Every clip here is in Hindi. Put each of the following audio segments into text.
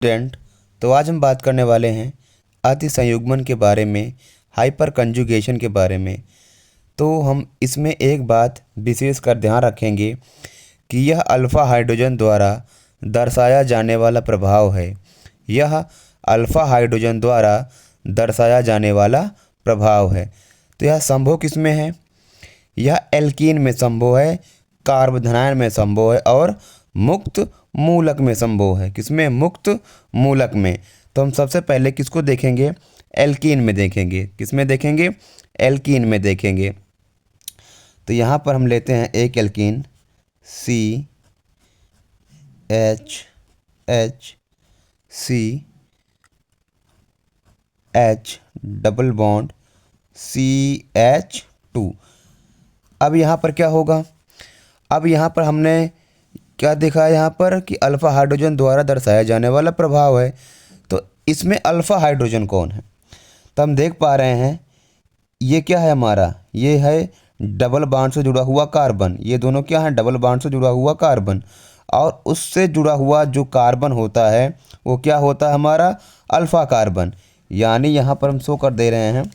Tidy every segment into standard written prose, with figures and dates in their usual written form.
स्टूडेंट, तो आज हम बात करने वाले हैं अति संयुग्मन के बारे में, हाइपर कंजुगेशन के बारे में। तो हम इसमें एक बात विशेष कर ध्यान रखेंगे कि यह अल्फ़ा हाइड्रोजन द्वारा दर्शाया जाने वाला प्रभाव है। यह अल्फ़ा हाइड्रोजन द्वारा दर्शाया जाने वाला प्रभाव है। तो यह संभव किस में है? यह एल्कीन में संभव है, कार्बोधनायन में संभव है और मुक्त मूलक में संभव है। किसमें? मुक्त मूलक में। तो हम सबसे पहले किसको देखेंगे? एल्कीन में देखेंगे। किसमें देखेंगे? एल्कीन में देखेंगे। तो यहाँ पर हम लेते हैं एक alkene CH double bond CH2। अब यहाँ पर क्या होगा? अब यहाँ पर हमने क्या देखा है यहाँ पर कि अल्फ़ा हाइड्रोजन द्वारा दर्शाया जाने वाला प्रभाव है। तो इसमें अल्फ़ा हाइड्रोजन कौन है? तो हम देख पा रहे हैं ये क्या है हमारा? ये है डबल बॉन्ड से जुड़ा हुआ कार्बन। ये दोनों क्या है? डबल बॉन्ड से जुड़ा हुआ कार्बन। और उससे जुड़ा हुआ जो कार्बन होता है वो क्या होता है? हमारा अल्फ़ा कार्बन। यानी यहाँ पर हम शो कर दे रहे हैं,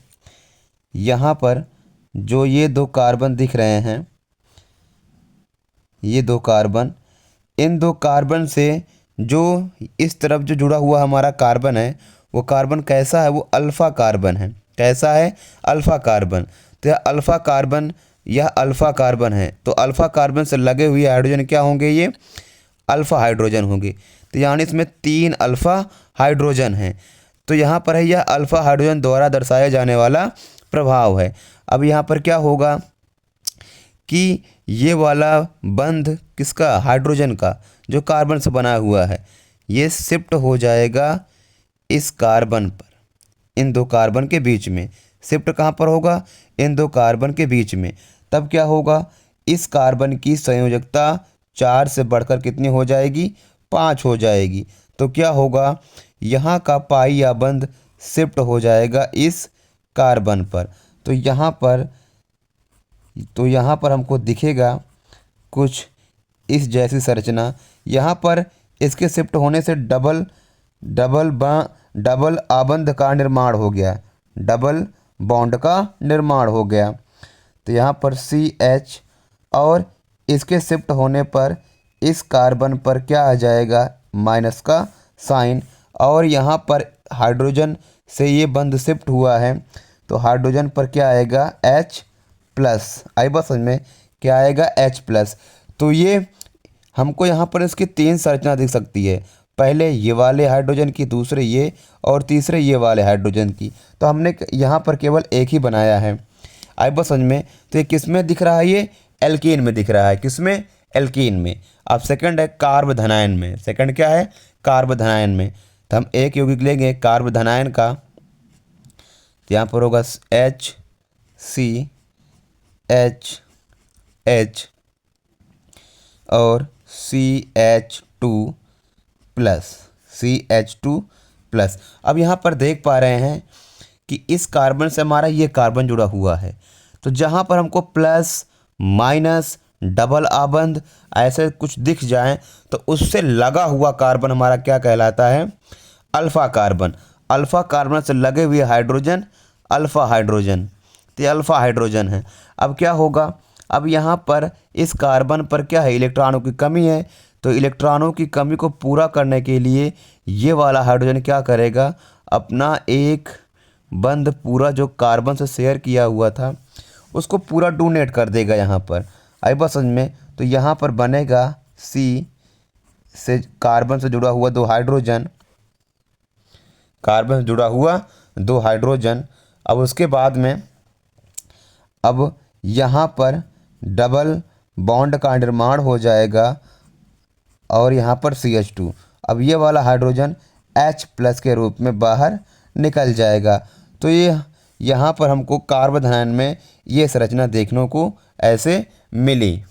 यहाँ पर जो ये दो कार्बन दिख रहे हैं, ये दो कार्बन, इन दो कार्बन से जो इस तरफ जो जुड़ा हुआ हमारा कार्बन है वो कार्बन कैसा है? वो अल्फ़ा कार्बन है। कैसा है? Alpha carbon. तो यह अल्फ़ा कार्बन, यह अल्फ़ा कार्बन है। तो अल्फ़ा कार्बन से लगे हुए हाइड्रोजन क्या होंगे? ये अल्फ़ा हाइड्रोजन होंगे। तो यानी इसमें 3 अल्फ़ा हाइड्रोजन हैं। तो यहाँ पर है यह अल्फ़ा हाइड्रोजन द्वारा दर्शाया जाने वाला प्रभाव है। अब यहाँ पर क्या होगा कि ये वाला बंध किसका? हाइड्रोजन का, जो कार्बन से बना हुआ है, ये शिफ्ट हो जाएगा इस कार्बन पर, इन दो कार्बन के बीच में। शिफ्ट कहाँ पर होगा? इन दो कार्बन के बीच में। तब क्या होगा? इस कार्बन की संयोजकता 4 से बढ़कर कितनी हो जाएगी? 5 हो जाएगी। तो क्या होगा? यहाँ का पाई या बंध शिफ्ट हो जाएगा इस कार्बन पर। तो यहाँ पर हमको दिखेगा कुछ इस जैसी संरचना। यहाँ पर इसके शिफ्ट होने से डबल आबंध का निर्माण हो गया, डबल बॉन्ड का निर्माण हो गया। तो यहाँ पर CH और इसके शिफ्ट होने पर इस कार्बन पर क्या आ जाएगा? माइनस का साइन। और यहाँ पर हाइड्रोजन से ये बंध शिफ्ट हुआ है तो हाइड्रोजन पर क्या आएगा? H plus. आई बात समझ में? क्या आएगा? H plus. तो ये हमको यहाँ पर इसकी 3 संरचना दिख सकती है। पहले ये वाले हाइड्रोजन की, दूसरे ये और तीसरे ये वाले हाइड्रोजन की। तो हमने यहाँ पर केवल एक ही बनाया है। आई बात समझ में? तो ये किस में दिख रहा है? ये एल्कीन में दिख रहा है। किस में? एल्कीन में। अब सेकंड है कार्बोधनायन में। सेकंड क्या है? कार्बोधनायन में। तो हम एक यौगिक लेंगे कार्बोधनायन का। तो यहाँ पर होगा HCH और CH2 प्लस। अब यहाँ पर देख पा रहे हैं कि इस कार्बन से हमारा ये कार्बन जुड़ा हुआ है। तो जहाँ पर हमको प्लस, माइनस, डबल आबंध ऐसे कुछ दिख जाए तो उससे लगा हुआ कार्बन हमारा क्या कहलाता है? Alpha carbon. अल्फ़ा कार्बन से लगे हुए हाइड्रोजन अल्फ़ा हाइड्रोजन। तो ये अल्फ़ा हाइड्रोजन है। अब क्या होगा? अब यहाँ पर इस कार्बन पर क्या है? इलेक्ट्रॉनों की कमी है। तो इलेक्ट्रॉनों की कमी को पूरा करने के लिए ये वाला हाइड्रोजन क्या करेगा? अपना एक बंध पूरा जो कार्बन से शेयर किया हुआ था उसको पूरा डोनेट कर देगा यहाँ पर। आई बात समझ में? तो यहाँ पर बनेगा C से कार्बन से जुड़ा हुआ 2 हाइड्रोजन, कार्बन से जुड़ा हुआ 2 हाइड्रोजन। अब उसके बाद में अब यहाँ पर डबल बॉन्ड का निर्माण हो जाएगा और यहाँ पर CH2। अब ये वाला हाइड्रोजन H प्लस के रूप में बाहर निकल जाएगा। तो ये यहाँ पर हमको कार्बोधनायन में ये संरचना देखने को ऐसे मिली।